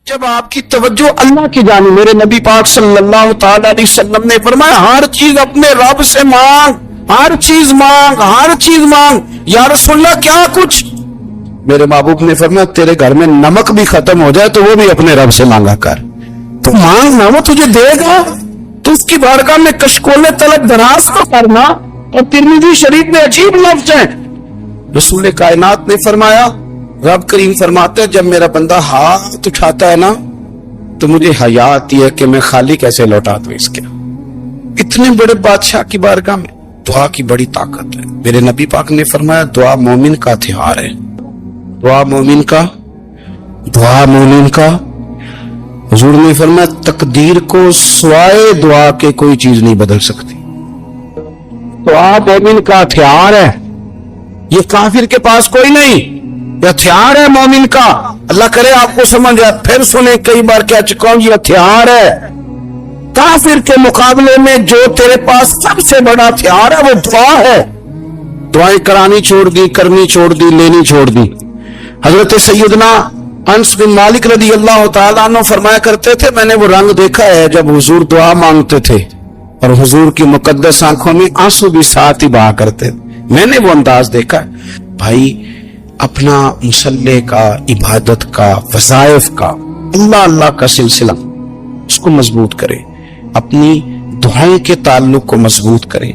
جب آپ کی توجہ اللہ کی جانب، میرے نبی پاک صلی اللہ تعالی علیہ وسلم نے فرمایا ہر چیز اپنے رب سے مانگ، ہر چیز مانگ، ہر چیز مانگ۔ یا رسول اللہ کیا کچھ؟ میرے محبوب نے فرمایا تیرے گھر میں نمک بھی ختم ہو جائے تو وہ بھی اپنے رب سے مانگا کر، تو مانگنا وہ تجھے دے گا، تو اس کی بارگاہ میں کشکول طلب دراز کو کرنا۔ اور ترمذی شریف میں عجیب لفظ ہے، رسول کائنات نے فرمایا، رب کریم فرماتے ہیں جب میرا بندہ ہاتھ اٹھاتا ہے نا تو مجھے حیا آتی ہے کہ میں خالی کیسے لوٹا دوں اس کے۔ اتنے بڑے بادشاہ کی بارگاہ میں دعا کی بڑی طاقت ہے۔ میرے نبی پاک نے فرمایا دعا مومن کا ہتھیار ہے، دعا مومن کا حضور نے فرمایا تقدیر کو سوائے دعا کے کوئی چیز نہیں بدل سکتی۔ دعا مومن کا ہتھیار ہے، یہ کافر کے پاس کوئی نہیں، یہ ہتھیار ہے مومن کا۔ اللہ کرے آپ کو سمجھ آئے، پھر سنیں کئی بار کہہ چکا ہوں، یہ ہتھیار ہے۔ کافر کے مقابلے میں جو تیرے پاس سب سے بڑا ہتھیار ہے وہ دعا ہے۔ دعائیں کرانی چھوڑ دی، کرنی چھوڑ دی، لینی چھوڑ دی۔ حضرت سیدنا انس بن مالک رضی اللہ تعالیٰ عنہ فرمایا کرتے تھے، میں نے وہ رنگ دیکھا ہے جب حضور دعا مانگتے تھے اور حضور کی مقدس آنکھوں میں آنسو بھی ساتھ ہی بہا کرتے تھے، میں نے وہ انداز دیکھا ہے۔ بھائی اپنا مصلی کا، عبادت کا، وظائف کا، اللہ کا سلسلہ اس کو مضبوط کرے، اپنی دعائیں کے تعلق کو مضبوط کرے۔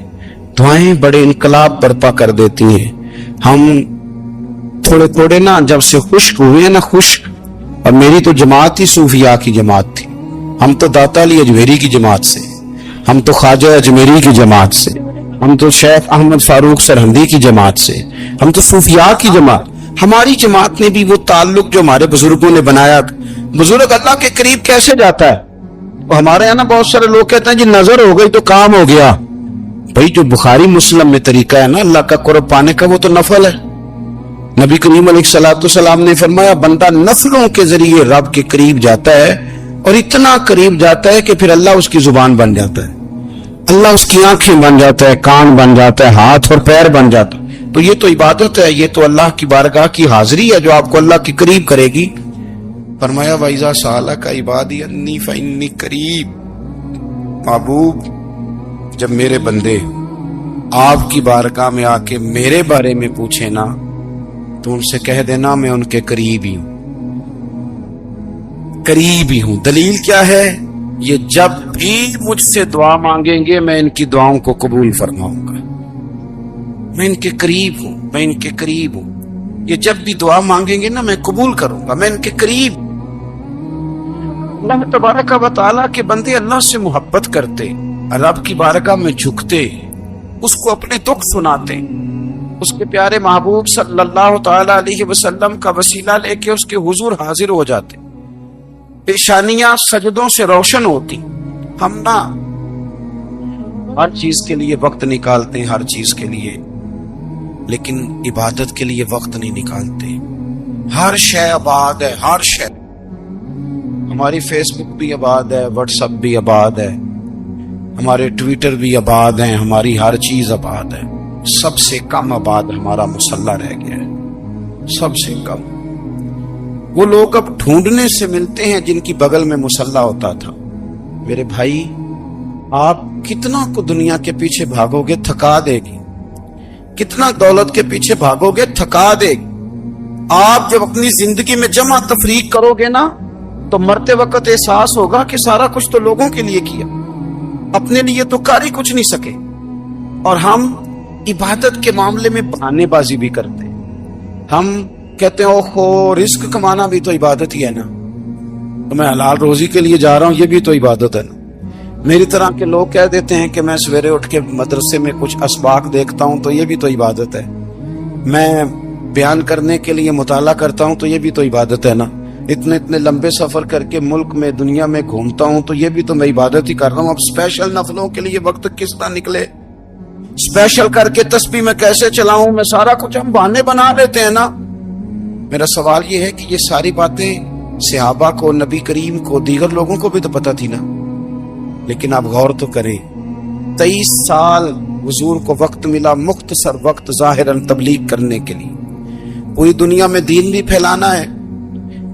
دعائیں بڑے انقلاب برپا کر دیتی ہیں۔ ہم تھوڑے نا جب سے خشک ہوئے ہیں نا، خشک، اور میری تو جماعت ہی صوفیاء کی جماعت تھی، ہم تو داتا علی اجمیری کی جماعت سے، ہم تو خواجہ اجمیری کی جماعت سے، ہم تو شیخ احمد فاروق سرہندی کی جماعت سے، ہم تو صوفیاء کی جماعت۔ ہماری جماعت نے بھی وہ تعلق جو ہمارے بزرگوں نے بنایا۔ بزرگ اللہ کے قریب کیسے جاتا ہے؟ ہمارے یہاں نا بہت سارے لوگ کہتے ہیں جی نظر ہو گئی تو کام ہو گیا۔ بھائی جو بخاری مسلم میں طریقہ ہے نا اللہ کا قرب پانے کا، وہ تو نفل ہے۔ نبی کریم علیہ الصلوۃ والسلام نے فرمایا بندہ نفلوں کے ذریعے رب کے قریب جاتا ہے، اور اتنا قریب جاتا ہے کہ پھر اللہ اس کی زبان بن جاتا ہے، اللہ اس کی آنکھیں بن جاتا ہے، کان بن جاتا ہے، ہاتھ اور پیر بن جاتا ہے۔ تو یہ تو عبادت ہے، یہ تو اللہ کی بارگاہ کی حاضری ہے جو آپ کو اللہ کے قریب کرے گی۔ فرمایا وَإِذَا سَأَلَكَ عِبَادِي أَنِّي فَإِنِّي قَرِيبٌ، محبوب جب میرے بندے آپ کی بارگاہ میں آ کے میرے بارے میں پوچھیں نا تو ان سے کہہ دینا میں ان کے قریب ہی ہوں۔ دلیل کیا ہے؟ یہ جب بھی مجھ سے دعا مانگیں گے میں ان کی دعاؤں کو قبول فرماؤں گا، میں ان کے قریب ہوں۔ یہ جب بھی دعا مانگیں گے نا میں قبول کروں گا، میں ان کے قریب۔ اللہ تبارک و تعالیٰ کے بندے اللہ سے محبت کرتے، رب کی بارگاہ میں جھکتے، اس کو اپنے دکھ سناتے، اس کے پیارے محبوب صلی اللہ تعالی علیہ وسلم کا وسیلہ لے کے اس کے حضور حاضر ہو جاتے، پیشانیاں سجدوں سے روشن ہوتی۔ ہم نا ہر چیز کے لیے وقت نکالتے ہیں، ہر چیز کے لیے، لیکن عبادت کے لیے وقت نہیں نکالتے۔ ہر شے آباد ہے، ہر شے، ہماری فیس بک بھی آباد ہے، واٹس ایپ بھی آباد ہے، ہمارے ٹویٹر بھی آباد ہیں، ہماری ہر چیز آباد ہے۔ سب سے کم آباد ہمارا مصلی رہ گیا ہے، سب سے کم۔ وہ لوگ اب ڈھونڈنے سے ملتے ہیں جن کی بغل میں مصلی ہوتا تھا۔ میرے بھائی آپ کتنا کو دنیا کے پیچھے بھاگو گے تھکا دے گی، کتنا دولت کے پیچھے بھاگو گے تھکا دے گی۔ آپ جب اپنی زندگی میں جمع تفریق کرو گے نا تو مرتے وقت احساس ہوگا کہ سارا کچھ تو لوگوں کے لیے کیا، اپنے لیے تو کر ہی کچھ نہیں سکے۔ اور ہم عبادت کے معاملے میں بہانے بازی بھی کرتے ہیں۔ ہم کہتے ہیں اوہو رزق کمانا بھی تو عبادت ہی ہے نا، تو میں حلال روزی کے لیے جا رہا ہوں، یہ بھی تو عبادت ہے نا۔ میری طرح کے لوگ کہہ دیتے ہیں کہ میں سویرے اٹھ کے مدرسے میں کچھ اسباق دیکھتا ہوں تو یہ بھی تو عبادت ہے، میں بیان کرنے کے لیے مطالعہ کرتا ہوں تو یہ بھی تو عبادت ہے نا، اتنے لمبے سفر کر کے ملک میں دنیا میں گھومتا ہوں تو یہ بھی تو میں عبادت ہی کر رہا ہوں۔ اب اسپیشل نفلوں کے لیے وقت کس طرح نکلے، اسپیشل کر کے تسبیح میں کیسے چلاؤں، میں سارا کچھ ہم بہانے بنا لیتے ہیں نا۔ میرا سوال یہ ہے کہ یہ ساری باتیں صحابہ کو، نبی کریم کو، دیگر لوگوں کو بھی تو پتہ تھی نا، لیکن آپ غور تو کریں 23 سال حضور کو وقت ملا، مختصر وقت ظاہراً تبلیغ کرنے کے لیے، پوری دنیا میں دین بھی پھیلانا ہے،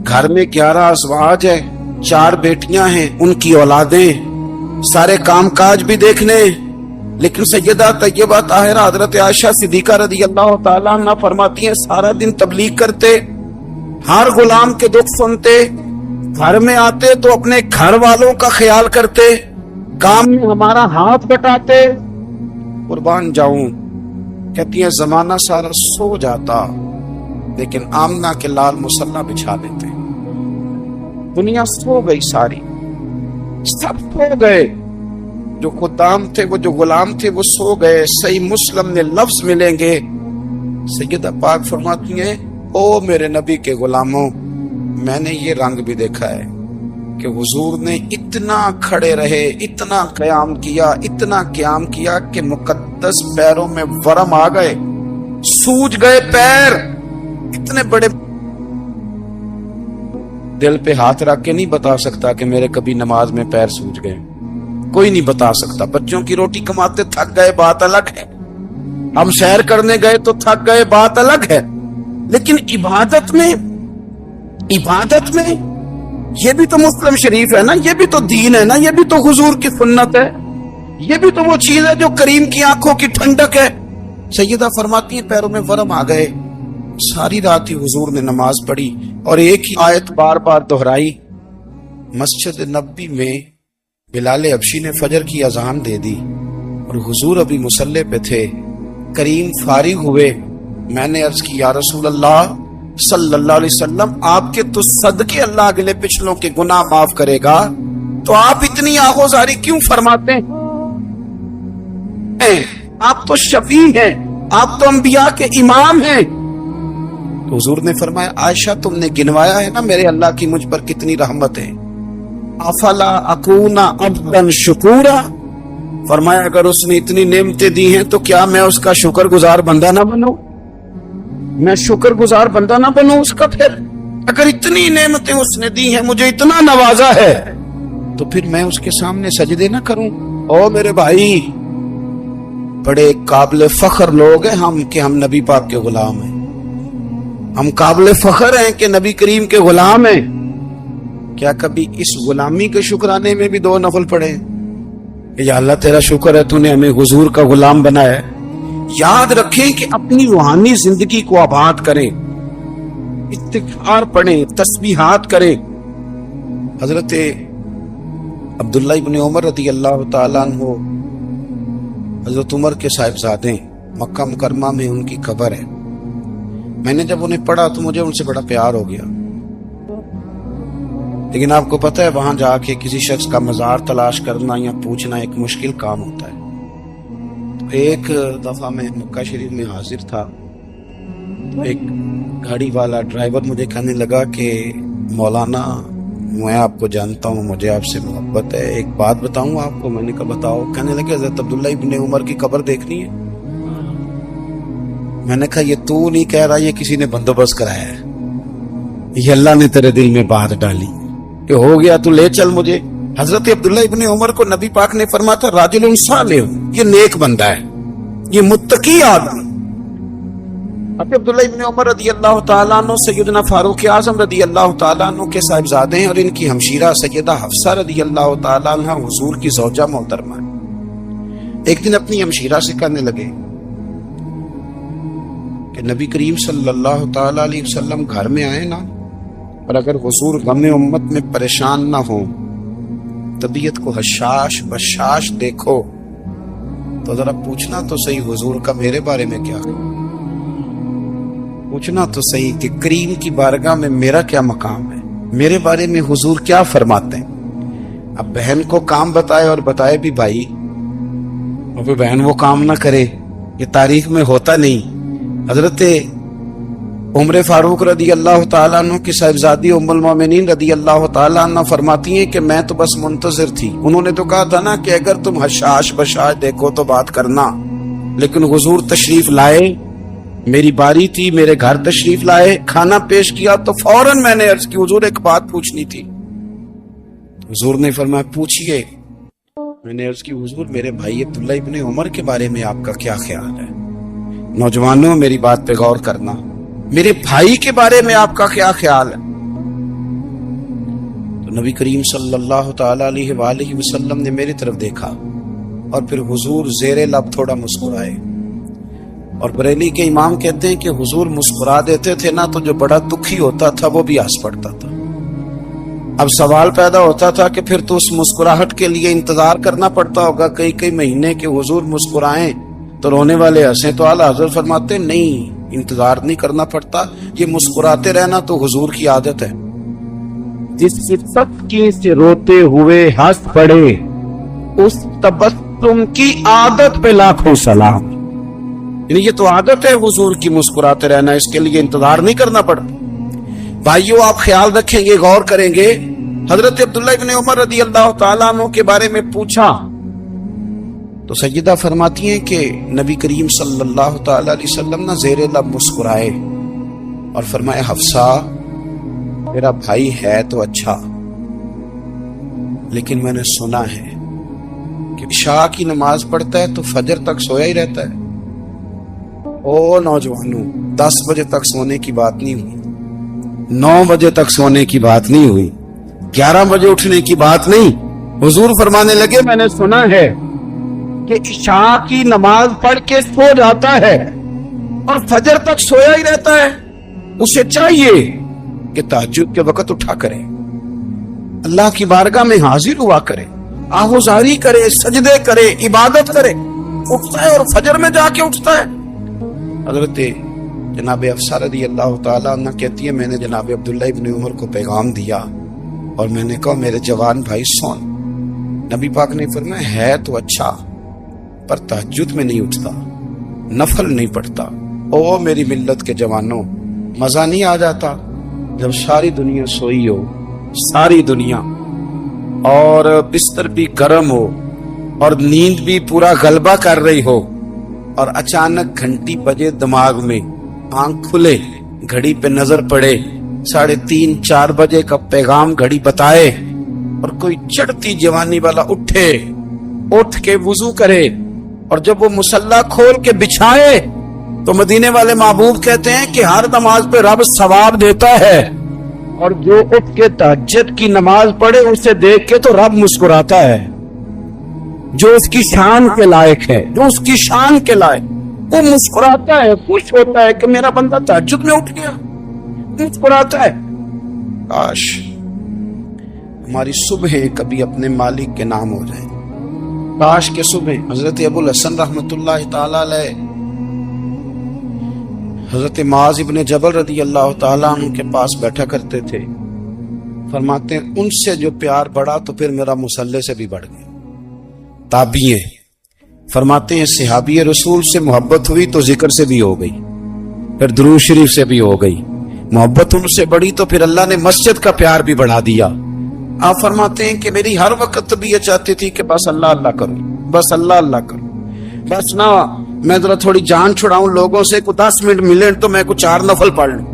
گھر میں 11 ازواج ہے، 4 بیٹیاں ہیں، ان کی اولادیں، سارے کام کاج بھی دیکھنے، لیکن سیدہ طیبہ طاہرہ حضرت عائشہ صدیقہ رضی اللہ تعالیٰ عنہ فرماتی ہیں سارا دن تبلیغ کرتے، ہر غلام کے دکھ سنتے، گھر میں آتے تو اپنے گھر والوں کا خیال کرتے، کام میں ہمارا ہاتھ بٹاتے۔ قربان جاؤں، کہتی ہیں زمانہ سارا سو جاتا لیکن آمنہ کے لال مصلی بچھا لیتے۔ دنیا سو گئی، ساری سب سو گئے، جو خدام تھے، وہ جو غلام تھے، وہ سو گئے۔ صحیح مسلم میں لفظ ملیں گے، سیدہ پاک فرماتی ہیں او میرے نبی کے غلاموں، میں نے یہ رنگ بھی دیکھا ہے کہ حضور نے اتنا کھڑے رہے، اتنا قیام کیا، اتنا قیام کیا کہ مقدس پیروں میں ورم آ گئے، سوج گئے پیر، اتنے بڑے۔ دل پہ ہاتھ رکھ کے نہیں بتا سکتا کہ میرے کبھی نماز میں پیر سوج گئے، کوئی نہیں بتا سکتا۔ بچوں کی روٹی کماتے تھک گئے، بات الگ ہے، ہم سیر کرنے گئے تو تھک گئے، بات الگ ہے، لیکن عبادت میں یہ بھی تو مسلم شریف ہے نا، یہ بھی تو دین ہے نا، یہ بھی تو حضور کی سنت ہے، یہ بھی تو وہ چیز ہے جو کریم کی آنکھوں کی ٹھنڈک ہے۔ سیدہ فرماتی ہیں پیروں میں ورم آ گئے، ساری رات ہی حضور نے نماز پڑھی اور ایک ہی آیت بار بار دہرائی۔ مسجد نبوی میں بلال حبشی نے فجر کی اذان دے دی اور حضور ابھی مصلی پہ تھے، کریم فارغ ہوئے، میں نے عرض کی یا رسول اللہ صلی اللہ علیہ وسلم، آپ کے تو صدقے اللہ اگلے پچھلوں کے گناہ معاف کرے گا، تو آپ اتنی آغوزاری کیوں فرماتے ہیں؟ آپ تو شفیع ہیں، آپ تو انبیاء کے امام ہیں۔ تو حضور نے فرمایا عائشہ تم نے گنوایا ہے نا میرے اللہ کی مجھ پر کتنی رحمت ہے، افلا اکون عبدا شکورا، فرمایا اگر اس نے اتنی نعمتیں دی ہیں تو کیا میں اس کا شکر گزار بندہ نہ بنوں، میں شکر گزار بندہ نہ بنوں اس کا؟ پھر اگر اتنی نعمتیں اس نے دی ہیں، مجھے اتنا نوازا ہے، تو پھر میں اس کے سامنے سجدے نہ کروں؟ او میرے بھائی، بڑے قابل فخر لوگ ہیں ہم کہ ہم نبی پاک کے غلام ہیں، ہم قابل فخر ہیں کہ نبی کریم کے غلام ہیں۔ کیا کبھی اس غلامی کے شکرانے میں بھی 2 نفل پڑھے کہ یا اللہ تیرا شکر ہے تو نے ہمیں حضور کا غلام بنایا ہے؟ یاد رکھیں کہ اپنی روحانی زندگی کو آباد کریں، استغفار پڑھیں، تسبیحات کریں۔ حضرت عبداللہ ابن عمر رضی اللہ تعالیٰ عنہ حضرت عمر کے صاحبزادے، مکہ مکرمہ میں ان کی قبر ہے۔ میں نے جب انہیں پڑھا تو مجھے ان سے بڑا پیار ہو گیا، لیکن آپ کو پتہ ہے وہاں جا کے کسی شخص کا مزار تلاش کرنا یا پوچھنا ایک مشکل کام ہوتا ہے۔ تو ایک دفعہ میں مکہ شریف میں حاضر تھا، ایک گاڑی والا ڈرائیور مجھے کہنے لگا کہ مولانا میں آپ کو جانتا ہوں، مجھے آپ سے محبت ہے، ایک بات بتاؤں آپ کو؟ میں نے کہا بتاؤ۔ کہنے لگے حضرت عبداللہ ابن عمر کی قبر دیکھنی ہے۔ میں نے کہا یہ تو نہیں کہہ رہا، یہ کسی نے بندوبست کرایا ہے، یہ اللہ نے تیرے دل میں بات ڈالی کہ ہو گیا تو لے چل مجھے۔ حضرت عبداللہ ابن عمر کو نبی پاک نے فرمایا تھا راجل صالح، یہ نیک بندہ ہے، یہ متقی آدمی۔ حضرت عبداللہ ابن عمر رضی اللہ تعالیٰ عنہ سیدنا فاروق اعظم رضی اللہ تعالیٰ عنہ کے صاحبزادے ہیں، اور ان کی ہمشیرہ سیدہ حفصہ رضی اللہ تعالیٰ عنہ حضور کی زوجہ محترمہ۔ ایک دن اپنی ہمشیرہ سے کہنے لگے کہ نبی کریم صلی اللہ تعالیٰ علیہ وسلم گھر میں آئے نا، اور اگر حضور غم امت میں پریشان نہ ہوں، طبیعت کو حشاش بشاش دیکھو، تو ذرا پوچھنا تو صحیح حضور کا میرے بارے میں کیا، پوچھنا تو صحیح کہ کریم کی بارگاہ میں میرا کیا مقام ہے، میرے بارے میں حضور کیا فرماتے ہیں۔ اب بہن کو کام بتائے، اور بتائے بھی بھائی، اور پھر بہن وہ کام نہ کرے، یہ تاریخ میں ہوتا نہیں۔ حضرت عمر فاروق رضی اللہ تعالیٰ عنہ کی صاحبزادی ام المومنین رضی اللہ تعالیٰ عنہ فرماتی ہیں کہ میں تو بس منتظر تھی، انہوں نے تو کہا تھا نا کہ اگر تم حشاش بشاش دیکھو تو بات کرنا، لیکن حضور تشریف لائے، میری باری تھی، میرے گھر تشریف لائے، کھانا پیش کیا تو فوراً میں نے عرض کی حضور ایک بات پوچھنی تھی۔ حضور نے فرمایا پوچھئے۔ میں نے عرض کی حضور میرے بھائی عبداللہ ابن عمر کے بارے میں آپ کا کیا خیال ہے؟ نوجوانوں میری بات پہ غور کرنا، میرے بھائی کے بارے میں آپ کا کیا خیال ہے؟ نبی کریم صلی اللہ تعالی علیہ وآلہ وسلم نے میری طرف دیکھا اور پھر حضور زیر لب تھوڑا مسکرائے، اور بریلی کے امام کہتے ہیں کہ حضور مسکرا دیتے تھے نا تو جو بڑا دکھی ہوتا تھا وہ بھی ہنس پڑتا تھا۔ اب سوال پیدا ہوتا تھا کہ پھر تو اس مسکراہٹ کے لیے انتظار کرنا پڑتا ہوگا کئی مہینے کہ حضور مسکرائیں تو رونے والے ہنسیں، تو اعلیٰ حضرت فرماتے نہیں، انتظار نہیں کرنا پڑتا، یہ مسکراتے رہنا تو حضور کی عادت ہے۔ جس کی سچی سے روتے ہوئے ہنس پڑے اس تبسم کی عادت پہ لاکھوں سلام۔ یعنی یہ تو عادت ہے حضور کی مسکراتے رہنا، اس کے لیے انتظار نہیں کرنا پڑتا۔ بھائیو آپ خیال رکھیں گے، غور کریں گے، حضرت عبداللہ ابن عمر رضی اللہ تعالیٰ عنہ کے بارے میں پوچھا تو سیدہ فرماتی ہیں کہ نبی کریم صلی اللہ تعالی علیہ وسلم نہ زیر لب مسکرائے اور فرمایا حفصہ میرا بھائی ہے تو اچھا، لیکن میں نے سنا ہے کہ عشاء کی نماز پڑھتا ہے تو فجر تک سویا ہی رہتا ہے۔ او نوجوانوں، 10 بجے تک سونے کی بات نہیں ہوئی، 9 بجے تک سونے کی بات نہیں ہوئی، 11 بجے اٹھنے کی بات نہیں۔ حضور فرمانے لگے میں نے سنا ہے کہ عشاء کی نماز پڑھ کے سو جاتا ہے اور فجر تک سویا ہی رہتا ہے، اسے چاہیے کہ تہجد کے وقت اٹھا کرے، اللہ کی بارگاہ میں حاضر ہوا کرے، آہوزاری کرے، سجدے کرے، عبادت کرے، اٹھتا ہے اور فجر میں جا کے اٹھتا ہے۔ حضرت جناب حفصہ رضی اللہ تعالیٰ عنہ کہتی ہے میں نے جناب عبداللہ ابن عمر کو پیغام دیا اور میں نے کہا میرے جوان بھائی سون، نبی پاک نے فرمایا ہے تو اچھا پر تہجد میں نہیں اٹھتا، نفل نہیں پڑھتا۔ او میری ملت کے جوانوں، مزہ نہیں آ جاتا جب ساری دنیا سوئی ہو، ساری دنیا، اور بستر بھی گرم ہو اور نیند بھی پورا غلبہ کر رہی ہو، اور اچانک گھنٹی بجے دماغ میں، آنکھ کھلے، گھڑی پہ نظر پڑے، 3:30 4 بجے کا پیغام گھڑی بتائے، اور کوئی چڑھتی جوانی والا اٹھ کے وضو کرے، اور جب وہ مصلی کھول کے بچھائے تو مدینے والے محبوب کہتے ہیں کہ ہر نماز پہ رب ثواب دیتا ہے، اور جو اٹھ کے تہجد کی نماز پڑھے اسے دیکھ کے تو رب مسکراتا ہے، جو اس کی شان کے لائق ہے، جو اس کی شان کے لائق، وہ مسکراتا ہے، خوش ہوتا ہے کہ میرا بندہ تہجد میں اٹھ گیا، مسکراتا ہے۔ کاش ہماری صبح کبھی اپنے مالک کے نام ہو جائیں، کاش کے صبح حضرت ابو الحسن رحمت اللہ تعالی علیہ حضرت معاذ ابن جبل رضی اللہ تعالیٰ عنہ کے پاس بیٹھا کرتے تھے، فرماتے ہیں ان سے جو پیار بڑھا تو پھر میرا مصلی سے بھی بڑھ گیا۔ تابعی ہیں، فرماتے ہیں صحابی رسول سے محبت ہوئی تو ذکر سے بھی ہو گئی، پھر درود شریف سے بھی ہو گئی، محبت ان سے بڑھی تو پھر اللہ نے مسجد کا پیار بھی بڑھا دیا۔ آپ فرماتے ہیں کہ میری ہر وقت طبیعت چاہتی تھی کہ بس اللہ اللہ کروں، بس اللہ اللہ کروں، بس نہ میں ذرا تھوڑی جان چھڑاؤں لوگوں سے، کو 10 منٹ ملے تو میں کچھ 4 نفل پڑھ لوں،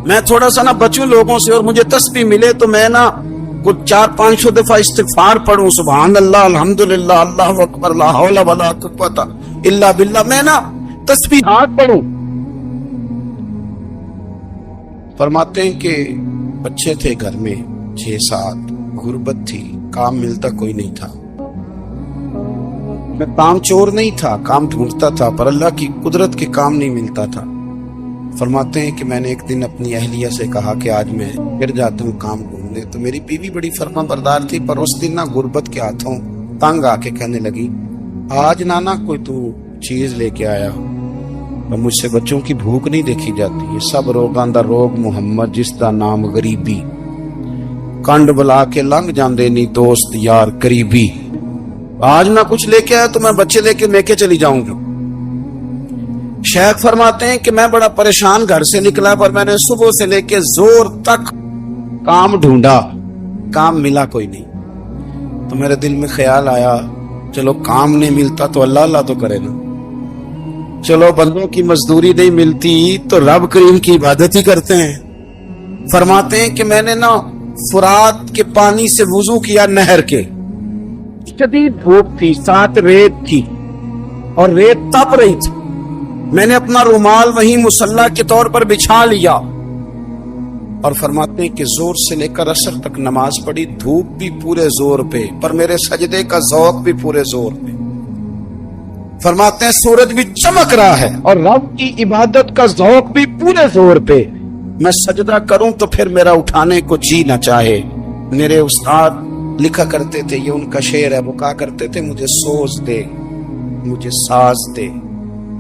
میں تھوڑا سا نہ بچوں لوگوں سے، اور مجھے تسبیح ملے تو میں نہ کچھ 400-500 دفعہ استغفار پڑھوں، سبحان اللہ، الحمدللہ، اللہ اکبر، لا حول ولا قوت الا باللہ، میں نہ تسبیحات پڑھوں۔ فرماتے ہیں کہ بچے تھے گھر میں 6-7، غربت تھی، کام ملتا کوئی نہیں تھا، میں کام چور نہیں تھا، کام ڈھونڈتا تھا، پر اللہ کی قدرت کے کام نہیں ملتا تھا۔ فرماتے ہیں کہ میں نے ایک دن اپنی اہلیہ سے کہا کہ آج میں پھر جاتا ہوں کام ڈھونڈنے، تو میری بیوی بڑی فرما بردار تھی، پر اس دن نہ غربت کے ہاتھوں تنگ آ کے کہنے لگی آج نانا کوئی تو چیز لے کے آیا، اور مجھ سے بچوں کی بھوک نہیں دیکھی جاتی، یہ سب روگاں دا روگ محمد جس دا نام غریبی، کنڈ بلا کے لنگ جاندے نہیں دوست یار قریبی، آج نہ کچھ لے کے آیا تو میں بچے لے کے چلی جاؤں گی۔ شیخ فرماتے ہیں کہ میں بڑا پریشان گھر سے نکلا، پر میں نے صبح سے لے کے زور تک کام ڈھونڈا، کام ملا کوئی نہیں، تو میرے دل میں خیال آیا چلو کام نہیں ملتا تو اللہ اللہ تو کرے نا، چلو بندوں کی مزدوری نہیں ملتی تو رب کریم کی عبادت ہی کرتے ہیں۔ فرماتے ہیں کہ میں نے نا فرات کے پانی سے وضو کیا، نہر کے، شدید دھوپ تھی، ساتھ ریت تھی اور ریت تپ رہی تھی، میں نے اپنا رومال وہیں مصلی کے طور پر بچھا لیا اور فرماتے ہیں کہ زور سے لے کر عصر تک نماز پڑھی، دھوپ بھی پورے زور پہ، پر میرے سجدے کا ذوق بھی پورے زور پہ۔ فرماتے ہیں سورج بھی چمک رہا ہے اور رب کی عبادت کا ذوق بھی پورے زور پہ، میں سجدہ کروں تو پھر میرا اٹھانے کو جی نہ چاہے۔ میرے استاد لکھا کرتے تھے، یہ ان کا شعر ہے، وہ کہا کرتے تھے مجھے سوز دے، مجھے ساز دے،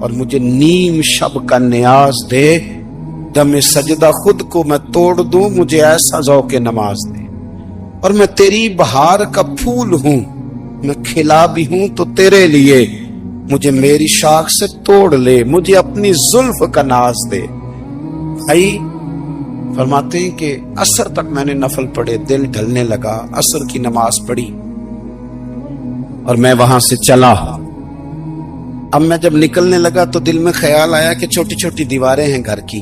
اور مجھے نیم شب کا نیاز دے، دم سجدہ خود کو میں توڑ دوں، مجھے ایسا ذوق نماز دے۔ اور میں تیری بہار کا پھول ہوں، میں کھلا بھی ہوں تو تیرے لیے، مجھے میری شاخ سے توڑ لے، مجھے اپنی زلف کا ناز دے۔ بھائی فرماتے ہیں کہ عصر تک میں نے نفل پڑھے، دل ڈھلنے لگا، عصر کی نماز پڑھی اور میں وہاں سے چلا۔ اب میں جب نکلنے لگا تو دل میں خیال آیا کہ چھوٹی چھوٹی دیواریں ہیں گھر کی،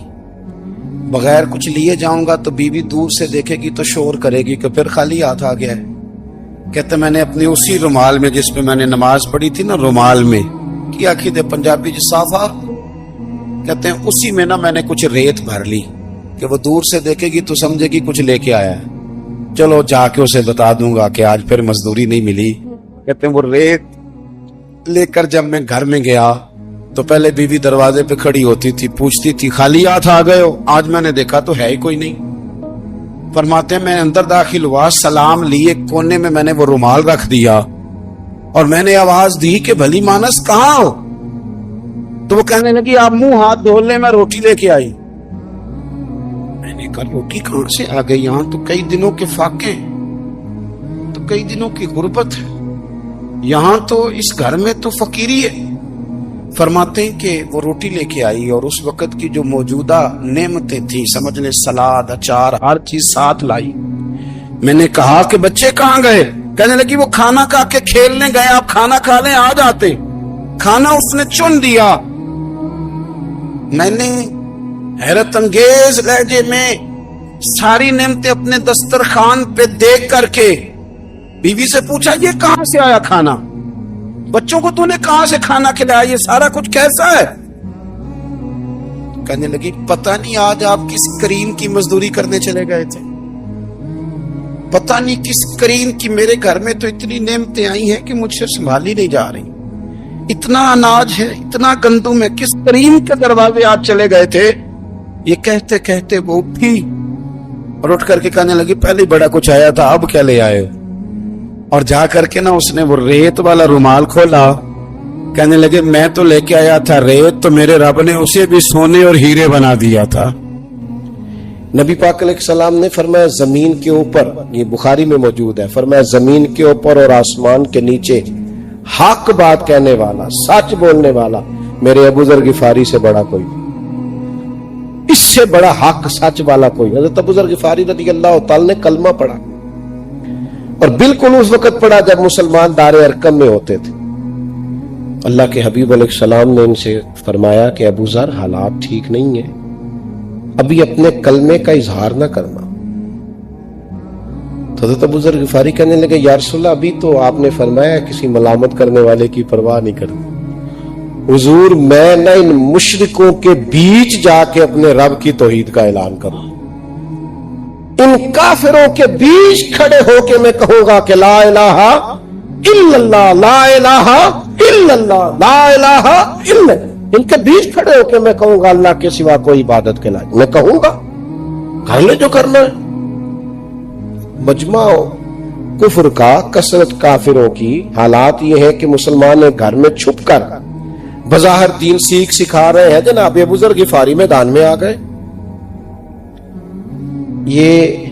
بغیر کچھ لیے جاؤں گا تو بیوی دور سے دیکھے گی تو شور کرے گی کہ پھر خالی ہاتھ آ گیا ہے۔ کہتے میں نے اپنی اسی رومال میں جس پہ میں نے نماز پڑھی تھی نا، رومال میں کی آخی دے پنجابی صافہ کہتے ہیں، اسی میں نا میں نے کچھ ریت بھر لی کہ وہ دور سے دیکھے گی تو سمجھے گی کچھ لے کے آیا ہے، چلو جا کے اسے بتا دوں گا کہ آج پھر مزدوری نہیں ملی۔ کہتے ہیں وہ ریت لے کر جب میں گھر میں گیا تو پہلے بیوی دروازے پہ کھڑی ہوتی تھی، پوچھتی تھی خالی ہاتھ آ گئے ہو؟ آج میں نے دیکھا تو ہے ہی کوئی نہیں۔ فرماتے ہیں میں اندر داخل ہوا، سلام لیے، کونے میں میں نے وہ رومال رکھ دیا اور میں نے آواز دی کہ بھلی مانس کہاں ہو؟ تو وہ کہنے لگی آپ منہ ہاتھ دھو لیں، میں روٹی لے کے آئی۔ میں نے کہا روٹی کہاں سے آ گئی؟ یہاں تو کئی دنوں کے فاقے، تو کئی دنوں کی غربت ہے، یہاں تو اس گھر میں تو فقیری ہے۔ فرماتے ہیں کہ وہ روٹی لے کے آئی اور اس وقت کی جو موجودہ نعمتیں تھیں، سمجھ لیں سلاد، اچار، ہر چیز ساتھ لائی۔ میں نے کہا کہ بچے کہاں گئے؟ کہنے لگی وہ کھانا کھا کے کھیلنے گئے، آپ کھانا کھا لیں آ جاتے۔ کھانا اس نے چن دیا۔ میں نے حیرت انگیز لہجے میں ساری نعمتیں اپنے دسترخوان پہ دیکھ کر کے بیوی سے پوچھا یہ کہاں سے آیا کھانا؟ بچوں کو تو نے کہاں سے کھانا کھلایا؟ یہ سارا کچھ کیسا ہے؟ کہنے لگی پتہ نہیں آج آپ کس کریم کی مزدوری کرنے چلے گئے تھے، پتہ نہیں کس کریم کی، میرے گھر میں تو اتنی نعمتیں آئی ہیں کہ مجھ سے سنبھالی نہیں جا رہی، اتنا اناج ہے، اتنا گندم ہے، کس کریم کے دروازے آج چلے گئے تھے؟ یہ کہتے کہتے وہ اٹھی اور اٹھ کر کے کہنے لگی پہلے بڑا کچھ آیا تھا، اب کیا لے آئے؟ اور جا کر کے نا اس نے وہ ریت والا رومال کھولا، کہنے لگے میں تو لے کے آیا تھا ریت، تو میرے رب نے اسے بھی سونے اور ہیرے بنا دیا تھا۔ نبی پاک علیہ السلام نے فرمایا زمین کے اوپر، یہ بخاری میں موجود ہے، فرمایا زمین کے اوپر اور آسمان کے نیچے حق بات کہنے والا، سچ بولنے والا میرے ابو ذر غفاری سے بڑا کوئی، اس سے بڑا حق سچ والا کوئی۔ حضرت ابو ذر غفاری رضی اللہ تعالی نے کلمہ پڑھا اور بالکل اس وقت پڑھا جب مسلمان دار ارقم میں ہوتے تھے۔ اللہ کے حبیب علیہ السلام نے ان سے فرمایا کہ ابو ذر حالات ٹھیک نہیں ہیں، ابھی اپنے کلمے کا اظہار نہ کرنا۔ تو حضرت ابو ذر غفاری کہنے لگے یا رسول اللہ ابھی تو آپ نے فرمایا کسی ملامت کرنے والے کی پرواہ نہیں کرنی۔ حضور میں نہ ان مشرکوں کے بیچ جا کے اپنے رب کی توحید کا اعلان کروں، ان کافروں کے بیچ کھڑے ہو کے میں کہوں گا کہ لا الہ الا اللہ، لا الہ الا اللہ، لا الہ الا اللہ۔ ان کے بیچ کھڑے ہو کے میں کہوں گا اللہ کے سوا کوئی عبادت کے لائق، میں کہوں گا کر لے جو کرنا ہے۔ مجمع کفر کا، کثرت کافروں کی، حالات یہ ہے کہ مسلمان گھر میں چھپ کر بظاہر دین سیکھ سکھا رہے ہیں، جناب ابو ذر غفاری میدان میں آ گئے۔ یہ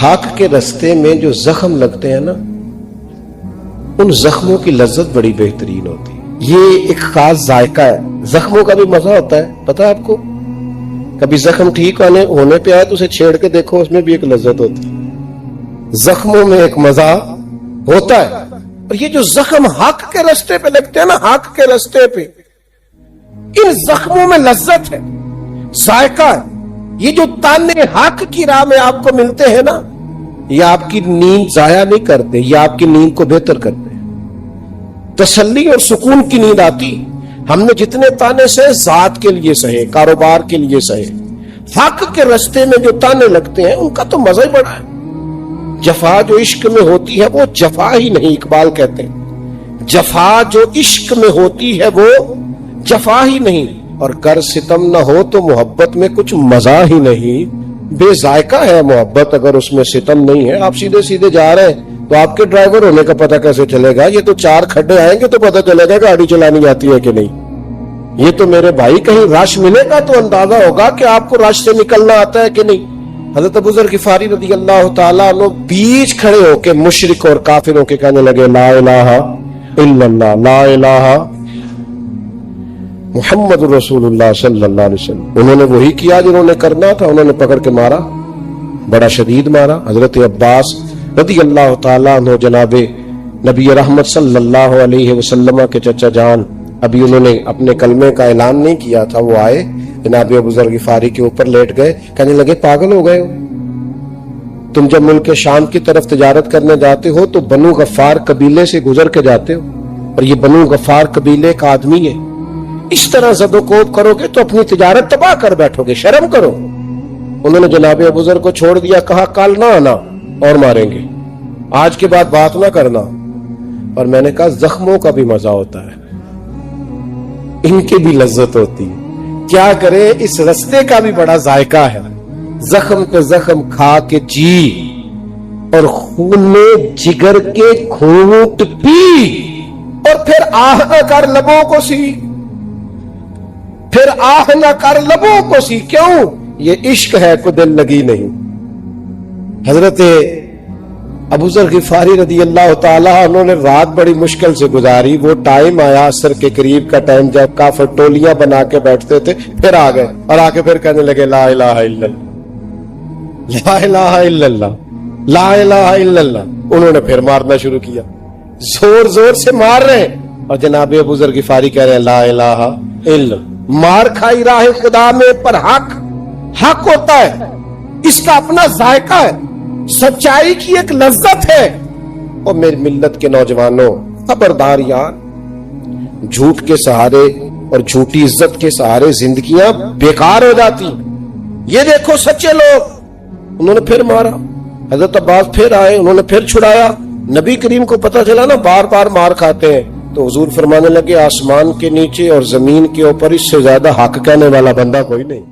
حق کے رستے میں جو زخم لگتے ہیں نا، ان زخموں کی لذت بڑی بہترین ہوتی ہے۔ یہ ایک خاص ذائقہ ہے، زخموں کا بھی مزہ ہوتا ہے، پتہ ہے آپ کو؟ کبھی زخم ٹھیک ہونے پہ آئے تو اسے چھیڑ کے دیکھو، اس میں بھی ایک لذت ہوتی ہے، زخموں میں ایک مزہ ہوتا ہے۔ اور یہ جو زخم حق کے رستے پہ لگتے ہیں نا، حق کے رستے پہ، ان زخموں میں لذت ہے، ذائقہ ہے۔ یہ جو تانے حق کی راہ میں آپ کو ملتے ہیں نا، یہ آپ کی نیند ضائع نہیں کرتے، یہ آپ کی نیند کو بہتر کرتے ہیں، تسلی اور سکون کی نیند آتی۔ ہم نے جتنے تانے سہے ذات کے لیے سہے، کاروبار کے لیے سہے، حق کے رستے میں جو تانے لگتے ہیں ان کا تو مزہ ہی بڑا ہے. جفا جو عشق میں ہوتی ہے وہ جفا ہی نہیں، اقبال کہتے ہیں جفا جو عشق میں ہوتی ہے وہ جفا ہی نہیں، اور گر ستم نہ ہو تو محبت میں کچھ مزہ ہی نہیں. بے ذائقہ ہے محبت اگر اس میں ستم نہیں ہے. آپ سیدھے سیدھے جا رہے ہیں تو آپ کے ڈرائیور ہونے کا پتہ کیسے چلے گا؟ یہ تو 4 کھڈے آئیں گے تو پتہ چلے گا گاڑی چلانی آتی ہے کہ نہیں. یہ تو میرے بھائی کہیں رش ملے گا تو اندازہ ہوگا کہ آپ کو رش سے نکلنا آتا ہے کہ نہیں. حضرت ابو ذر غفاری رضی اللہ تعالیٰ عنہ بیچ کھڑے ہو کے مشرک اور کافروں کے کہنے لگے لا الہ الا اللہ، لا الہ محمد رسول اللہ صلی اللہ علیہ وسلم. انہوں نے وہی کیا جنہوں نے کرنا تھا، انہوں نے پکڑ کے مارا، بڑا شدید مارا. حضرت عباس رضی اللہ تعالیٰ عنہ جناب نبی رحمت صلی اللہ علیہ وسلم کے چچا جان، ابھی انہوں نے اپنے کلمے کا اعلان نہیں کیا تھا، وہ آئے جناب ابو ذر غفاری کے اوپر لیٹ گئے، کہنے لگے پاگل ہو گئے ہو؟ تم جب ملک شام کی طرف تجارت کرنے جاتے ہو تو بنو غفار قبیلے سے گزر کے جاتے ہو، اور یہ بنو غفار قبیلے کا آدمی ہے. اس طرح زد و کوب کرو گے تو اپنی تجارت تباہ کر بیٹھو گے، شرم کرو. انہوں نے جناب ابو ذر کو چھوڑ دیا، کہا کل نہ آنا اور ماریں گے، آج کے بعد بات نہ کرنا. اور میں نے کہا زخموں کا بھی مزہ ہوتا ہے، ان کی بھی لذت ہوتی ہے. کیا کرے، اس رستے کا بھی بڑا ذائقہ ہے. زخم پہ زخم کھا کے جی اور خون میں جگر کے گھونٹ پی، اور پھر آہ نہ کر لبوں کو سی، پھر آہ نہ کر لبوں کو سی. کیوں؟ یہ عشق ہے، کوئی دل لگی نہیں. حضرت ابو ذر غفاری رضی اللہ تعالیٰ انہوں نے رات بڑی مشکل سے گزاری. وہ ٹائم آیا عصر کے قریب کا ٹائم جب کافر ٹولیاں بنا کے بیٹھتے تھے، پھر آ گئے اور آ کے پھر کہنے لگے لا الہ الا اللہ، لا الہ الا اللہ، لا الہ الا اللہ. انہوں نے پھر مارنا شروع کیا، زور زور سے مار رہے ہیں، اور جناب ابو ذر غفاری کہہ رہے ہیں لا الہ الا اللہ. مار کھائی راہ خدا میں، پر حق ہوتا ہے، اس کا اپنا ذائقہ ہے، سچائی کی ایک لذت ہے. اور میری ملت کے نوجوانوں خبردار یار، جھوٹ کے سہارے اور جھوٹی عزت کے سہارے زندگیاں بیکار ہو جاتی. یہ دیکھو سچے لوگ، انہوں نے پھر مارا. حضرت عباس پھر آئے، انہوں نے پھر چھڑایا. نبی کریم کو پتہ چلا نا بار بار مار کھاتے ہیں، تو حضور فرمانے لگے آسمان کے نیچے اور زمین کے اوپر اس سے زیادہ حق کہنے والا بندہ کوئی نہیں.